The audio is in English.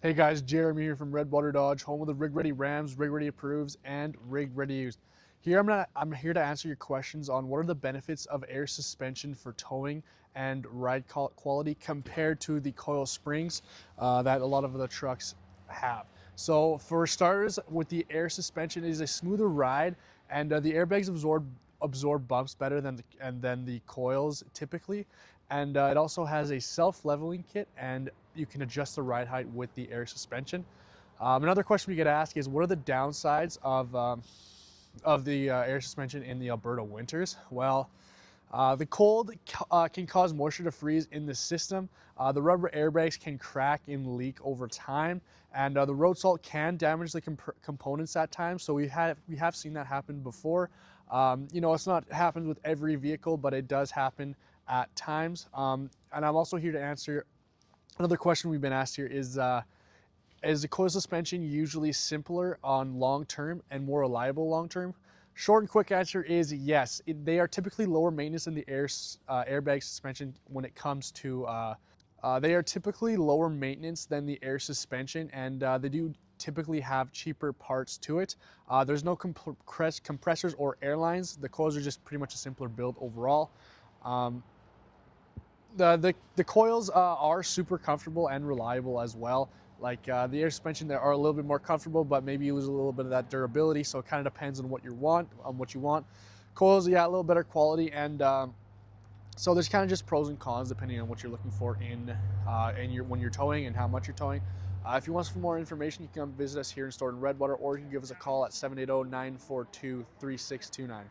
Hey guys, Jeremy here from Redwater Dodge, home of the Rig Ready Rams, Rig Ready Approves, and Rig Ready Used. Here I'm here to answer your questions on what are the benefits of air suspension for towing and ride quality compared to the coil springs that a lot of the trucks have. So for starters, with the air suspension, it is a smoother ride, and the airbags absorb bumps better than the coils typically, and it also has a self-leveling kit, and you can adjust the ride height with the air suspension. Another question we get asked is, what are the downsides of the air suspension in the Alberta winters? Well, the cold can cause moisture to freeze in the system. The rubber airbags can crack and leak over time, and the road salt can damage the components at times. So we have seen that happen before. It's not happens with every vehicle, but it does happen at times. And I'm also here to answer another question we've been asked here is the coil suspension usually simpler on long term and more reliable long term? Short and quick answer is yes. They are typically lower maintenance than the airbag suspension when it comes to. They are typically lower maintenance than the air suspension, and they do typically have cheaper parts to it. There's no compressors or airlines. The coils are just pretty much a simpler build overall. Um, the coils are super comfortable and reliable as well. Like the air suspension, they are a little bit more comfortable, but maybe you lose a little bit of that durability. So it kind of depends on what you want. Coils, yeah, a little better quality, and so there's kind of just pros and cons depending on what you're looking for when you're towing and how much you're towing. If you want some more information, you can come visit us here in store in Redwater, or you can give us a call at 780-942-3629.